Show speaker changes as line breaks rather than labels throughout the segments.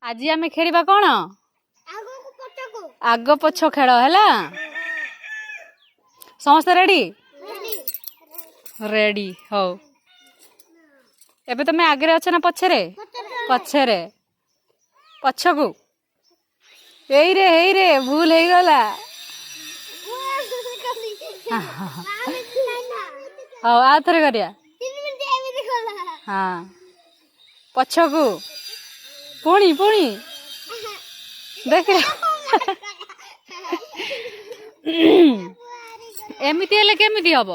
आज आम खेलिबा कौन आग पछ खेल है समस्त रेडी रेडी हो एबे तुम आगे अच्छे ना पछरे पछरे पछकू रे भूल हो गला हाँ आ थरे करिया हाँ पछकू पुणी पुणी देख एमती हेले केमिति हम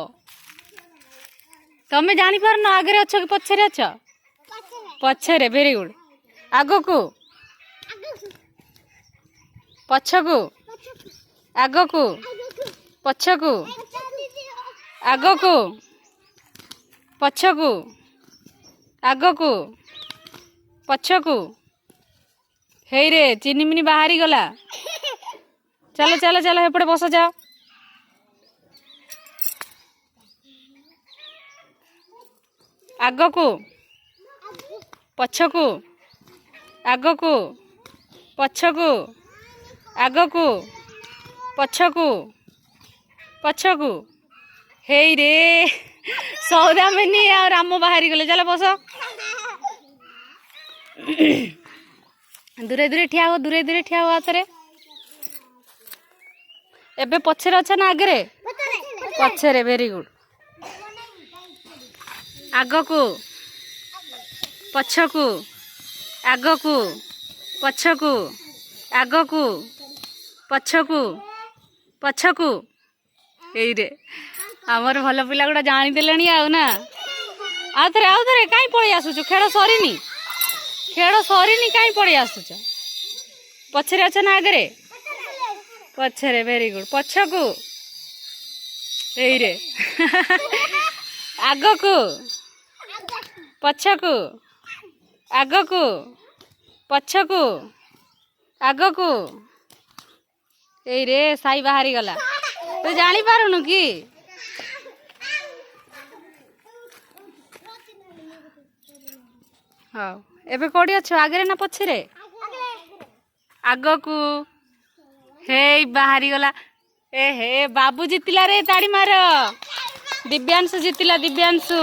तमें जानी पारन आगे अच्छ कि पछरे अच्छ पछरे वेरी गुड आगकू पछकू आगकू पछकू आगकू पछकू आगकू पछकू हे रे चीनी मिनी बाहरी गला चलो चलो चलो एपटे बस जाओ आगकू पछकू आगकू पछकू आगकू पछकू पछकू हे रे सौदा मिनी और राम बाहरी गले चलो बस दूरे दूरे ठिया हो दूरे दूरे ठिया हो हाथ एबे पछरे अच्छा ना आगे पछरे वेरी गुड आगकू पछकू आगकू पछकू आगकू पछकू पछकू एरे आमर भल पिला गुड़ा जानीदे आउ ना आउ थे कहीं पलि आसुच खेल सरीनी खेल सरीनी कहीं पलि आसुच पछरे अच्छा ना आगे पछरे वेरी गुड पछकू एरे आगकू पछकू आगकू पछकू आगकू एरे साई बाहरी गला तो जानी पारुनु कि हाँ एबे कोडी अच्छो आगे ना पछरे आगकू हे बाहरी गला ए हे बाबू जितिला रे ताड़ी मार दिव्यांशु जितिला दिव्यांशु।